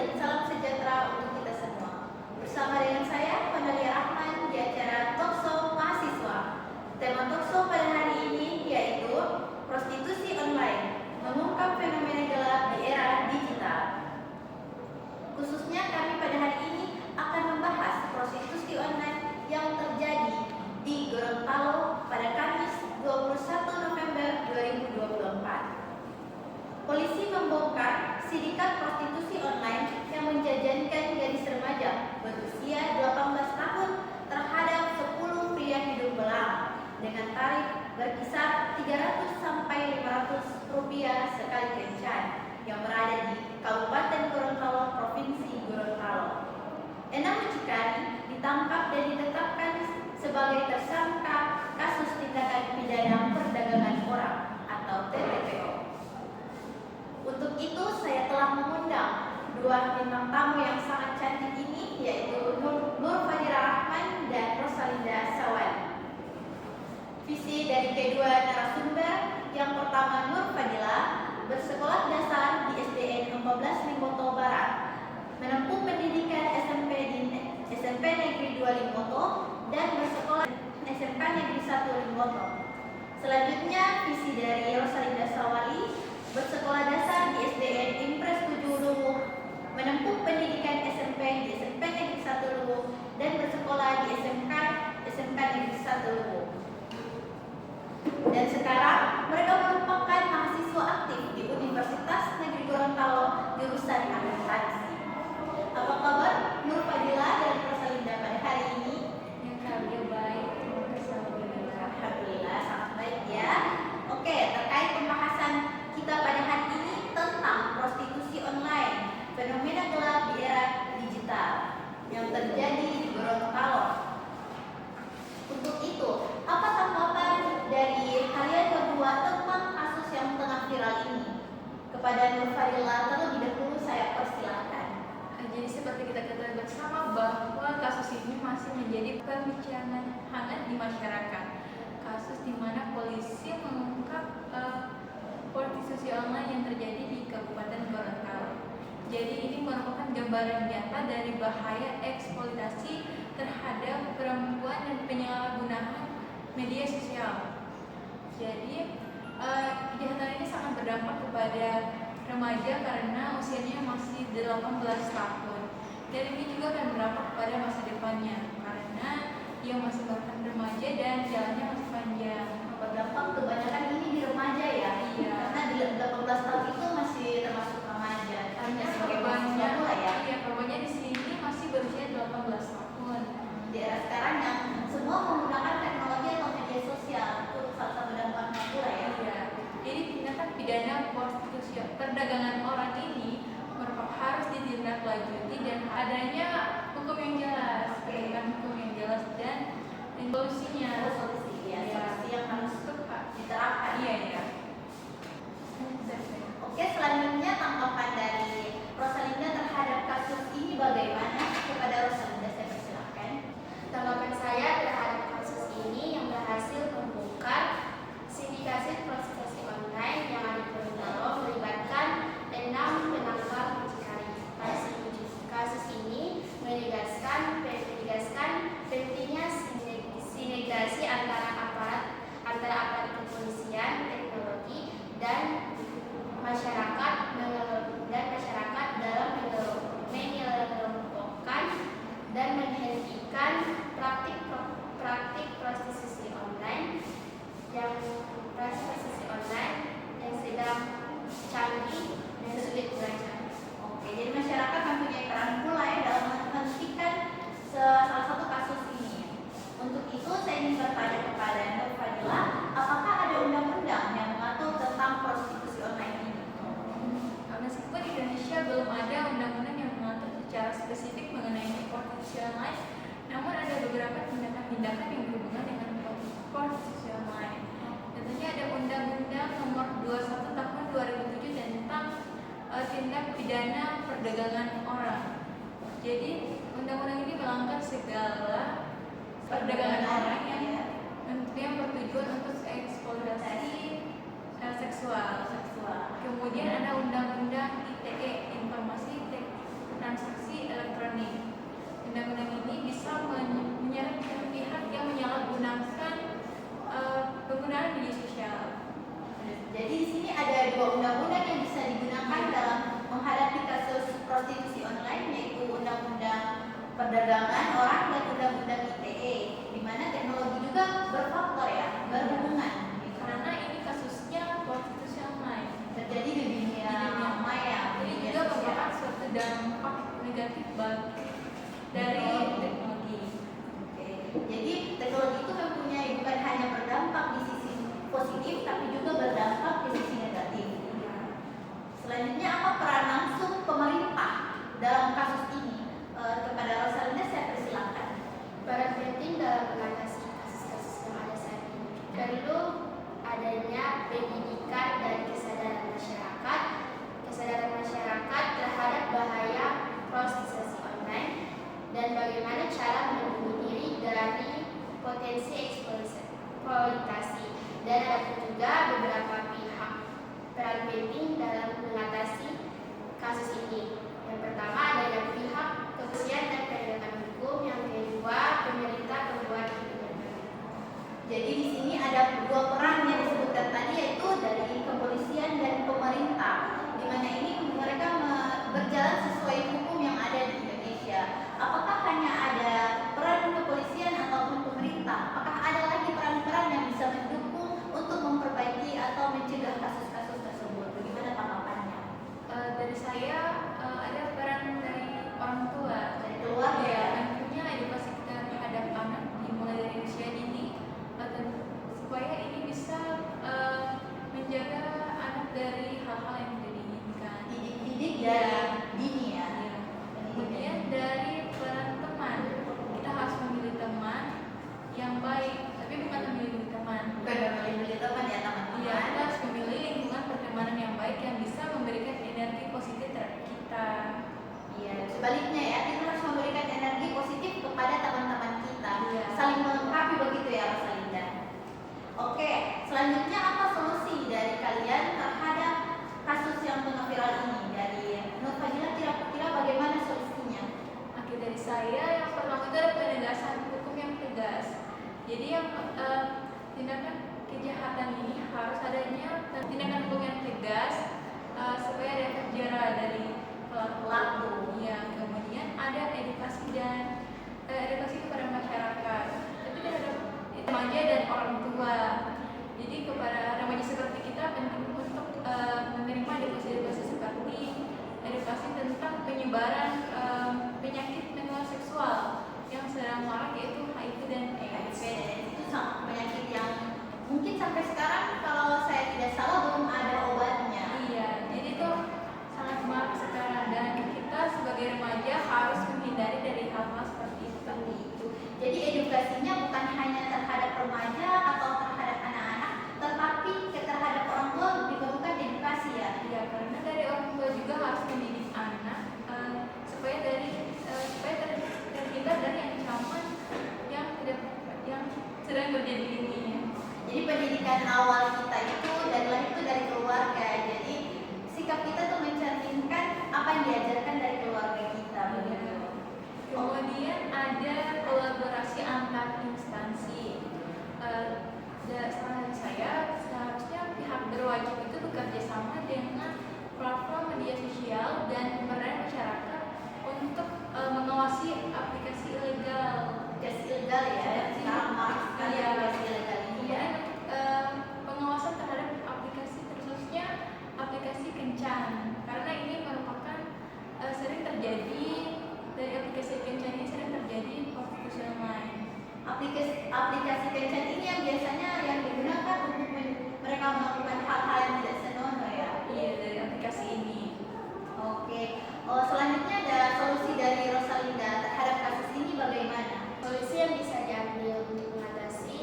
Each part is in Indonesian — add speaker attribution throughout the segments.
Speaker 1: dan salam sejahtera untuk kita semua. Bersama dengan saya, Fanalia Rahman, di acara Talkshow Mahasiswa. Tema Talkshow pada hari ini yaitu prostitusi online, mengungkap fenomena gelap di era digital. Khususnya kami pada hari ini akan membahas prostitusi online yang terjadi di Gorontalo pada Kamis 21 November 2024. Polisi membongkar sindikat prostitusi online yang menjajankan gadis remaja berusia 18 tahun terhadap 10 pria hidung belang dengan tarif berkisar 300 sampai 500 rupiah sekali kencan yang berada di Kabupaten Gorontalo, Provinsi Gorontalo. Enam mucikari ditangkap dan ditetapkan sebagai tersangka kasus tindakan pidana perdagangan orang atau TPPO. Untuk itu saya telah mengundang dua bintang tamu yang sangat cantik ini, yaitu Nur Fadira Rahman dan Rosalinda Sawali. Visi dari kedua narasumber, yang pertama Nur Fadila, bersekolah dasar di SDN 14 Limboto Barat, menempuh pendidikan SMP Negeri 2 Limboto dan bersekolah SMK Negeri 1 Limboto. Selanjutnya visi dari Rosalinda Sawali, bersekolah dasar di SDN Impres 7 Luwu, menempuh pendidikan SMP di SMP Negeri 1 Luwu dan bersekolah di SMK Negeri 1 Luwu. Dan sekarang mereka merupakan mahasiswa aktif di Universitas Negeri Gorontalo jurusan akuntansi. Apa kabar Nur Fadila dan Rosalinda pada hari ini?
Speaker 2: Yang kami baik,
Speaker 1: Alhamdulillah sangat baik ya. Oke, terkait pembahasan kita pada hari ini tentang prostitusi online, fenomena gelap di era digital yang terjadi di Gorontalo. Untuk itu, apa tanggapan dari kalian berdua tentang kasus yang tengah viral ini? Kepada Nur Fadila terlebih dahulu saya persilahkan.
Speaker 2: Jadi seperti kita ketahui bersama bahwa kasus ini masih menjadi perbincangan hangat di masyarakat. Kasus di mana polisi mengungkap prostitusi online yang terjadi di Kabupaten Gorontalo. Jadi ini merupakan gambaran nyata dari bahaya eksploitasi terhadap perempuan dan penyalahgunaan media sosial. Jadi kejahatan ini sangat berdampak kepada remaja karena usianya masih 18 tahun. Dan ini juga akan berdampak kepada masa depannya karena ia masih bahkan remaja dan jalannya masih panjang.
Speaker 1: Berdampak kebanyakan ini di remaja ya.
Speaker 2: Iya.
Speaker 1: Karena di 18 tahun itu masih termasuk remaja.
Speaker 2: Hanya
Speaker 1: sebagai
Speaker 2: korbannya,
Speaker 1: mahasiswa pula ya.
Speaker 2: iya, korbannya di sini masih berusia 18 tahun.
Speaker 1: Di era sekarang yang semua menggunakan teknologi atau media sosial, itu salah satu dampaknya pula ya.
Speaker 2: Iya. Jadi tindakan pidana prostitusi perdagangan orang ini merupakan harus ditindaklanjuti dan adanya hukum yang jelas, penegakan hukum yang jelas dan solusinya.
Speaker 1: Solusi ya,
Speaker 2: Iya.
Speaker 1: solusi yang harus diterapkan.
Speaker 2: Iya, iya.
Speaker 1: Oke, selanjutnya tanggapan dari Rosalinda terhadap kasus ini bagaimana? Kepada Rosalinda saya persilahkan.
Speaker 3: Tanggapan saya terhadap kasus ini yang berhasil membongkar sindikasi prostitusi online yang ada di Gorontalo melibatkan 6 penangkap mucikari. Kasus ini menegaskan pentingnya sinergi antara aparat kepolisian, teknologi dan masyarakat dalam mengelompokkan dan menghentikan praktik prostitusi online yang sedang canggih dan sulit dilacak.
Speaker 1: Oke, jadi masyarakat mempunyai peran pula ya dalam menghentikan salah satu kasus ini. Untuk itu saya ingin bertanya kepada Nur Fadila, apakah ada undang-undang yang mengatur tentang prostitusi online ini?
Speaker 2: Meskipun di Indonesia belum ada undang-undang yang mengatur secara spesifik mengenai prostitusi online, namun ada beberapa tindakan-tindakan yang berhubungan dengan prostitusi online. Tentunya ada Undang-Undang Nomor 21 Tahun 2007 tentang tindak pidana perdagangan orang. Jadi undang-undang ini melanggar segala perdagangan orang yang bertujuan untuk eksploitasi seksual. Kemudian ada Undang-Undang ITE, Informasi berdampak negatif dari teknologi.
Speaker 1: Oke. Jadi teknologi itu mempunyai bukan hanya berdampak di sisi positif, tapi juga berdampak di sisi negatif. Selanjutnya, apa peran langsung pemerintah dalam kasus ini? Kepada Rosalinda saya persilakan.
Speaker 3: Peran penting dalam mengatasi kasus-kasus yang ada saat ini perlu adanya pendidikan dan kesadaran masyarakat terhadap bahaya prostitusi online dan bagaimana cara melindungi diri dari potensi eksploitasi. Dan ada juga beberapa pihak peran penting dalam mengatasi kasus ini. Yang pertama adalah pihak kepolisian dan penegakan hukum, yang kedua pemerintah pembuat kebijakan.
Speaker 1: Jadi di sini ada dua peran yang disebutkan tadi, yaitu dari kepolisian dan pemerintah, di mana ini mereka berjalan sesuai hukum yang ada di Indonesia. Apakah hanya ada peran kepolisian ataupun pemerintah? Apakah ada lagi peran-peran yang bisa mendukung untuk memperbaiki atau mencegah kasus-kasus tersebut? Bagaimana tanggapannya?
Speaker 2: Dari saya ada peran dari orang tua,
Speaker 1: Dari keluarga.
Speaker 2: ya, tentunya edukasi kita terhadap anak dimulai dari usia dini, supaya ini bisa menjaga anak dari hal-hal yang tidak diinginkan.
Speaker 1: Didik
Speaker 2: Ya.
Speaker 1: dari dini ya.
Speaker 2: Ya. Kemudian dari peran teman, kita harus memilih teman yang baik, tapi bukan memilih teman.
Speaker 1: Bukan memilih teman ya, teman-teman.
Speaker 2: Iya, kita harus memilih lingkungan pertemanan yang baik yang bisa memberikan energi positif terhadap kita.
Speaker 1: Iya, sebaliknya ya, kita harus memberikan energi positif kepada teman-teman kita.
Speaker 2: Iya.
Speaker 1: Saling melengkapi begitu ya, Rosalinda. Oke, selanjutnya apa solusi dari kalian terhadap kasus yang tengah viral ini? Dari Nur Fadila, kira-kira bagaimana solusinya?
Speaker 2: Oke, dari saya yang pertama itu ada penegasan hukum yang tegas. Jadi yang tindakan kejahatan ini harus adanya tindakan hukum yang tegas, supaya ada efek jera dari pelaku. Ya, kemudian ada edukasi kepada masyarakat, tapi terhadap remaja dan orang tua. Jadi kepada remaja seperti kita penting untuk menerima edukasi seperti edukasi tentang penyebaran penyakit menular seksual yang sedang marak, yaitu HIV dan AIDS.
Speaker 1: Itu penyakit yang mungkin sampai sekarang kalau saya tidak salah belum ada obatnya.
Speaker 2: Iya, jadi itu sangat marak sekarang dan kita sebagai remaja harus menghindari dari hal-hal seperti itu.
Speaker 1: Jadi edukasinya bukan hanya terhadap remaja atau terhadap anak-anak, tetapi terhadap orang tua diperlukan edukasi ya.
Speaker 2: Ya, karena dari orang tua juga harus mendidik anak supaya terhindar dari ancaman yang sedang terjadi ini.
Speaker 1: Jadi pendidikan awal kita itu dari keluarga. Jadi sikap kita tuh mencerminkan apa yang diajarkan dari keluarga kita. Begitu.
Speaker 2: Kemudian ada kolaborasi antar instansi. Saran saya, seharusnya pihak berwajib itu bekerja sama dengan platform media sosial dan peran masyarakat untuk mengawasi aplikasi ilegal.
Speaker 1: Aplikasi ilegal ya. Sekarang marak sekali
Speaker 2: Iya.
Speaker 1: aplikasi ilegal ini.
Speaker 2: Kemudian pengawasan terhadap aplikasi, khususnya aplikasi kencan, karena ini merupakan sering terjadi dari aplikasi kencan ini sering terjadi prostitusi online.
Speaker 1: Aplikasi kencan ini yang biasanya yang digunakan untuk mereka melakukan hal-hal yang tidak senonoh ya.
Speaker 2: Iya, dari aplikasi ini.
Speaker 1: Oke. Selanjutnya ada solusi dari Rosalinda terhadap kasus ini bagaimana?
Speaker 3: Solusi yang bisa diambil untuk mengatasi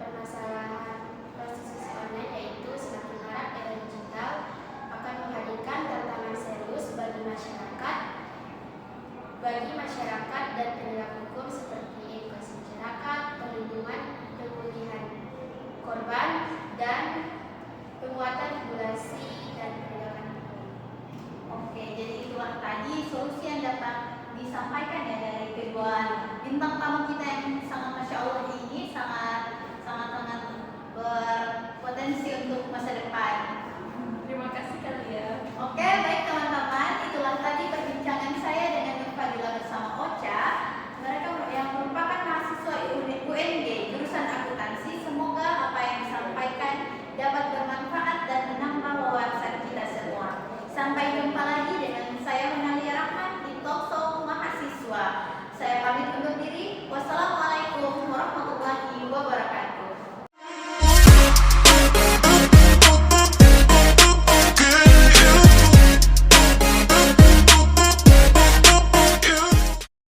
Speaker 3: permasalahan prostitusi online yaitu semakin marak era digital akan menghadirkan tantangan serius bagi masyarakat dan penegak hukum seperti edukasi masyarakat, perlindungan pemulihan korban, dan penguatan regulasi dan penegakan hukum.
Speaker 1: Oke, jadi itulah tadi solusi yang dapat disampaikan ya dari kedua bintang tamu kita yang sangat masya Allah ini, sangat berpotensi untuk masa depan.
Speaker 2: Terima kasih kalian.
Speaker 1: Oke,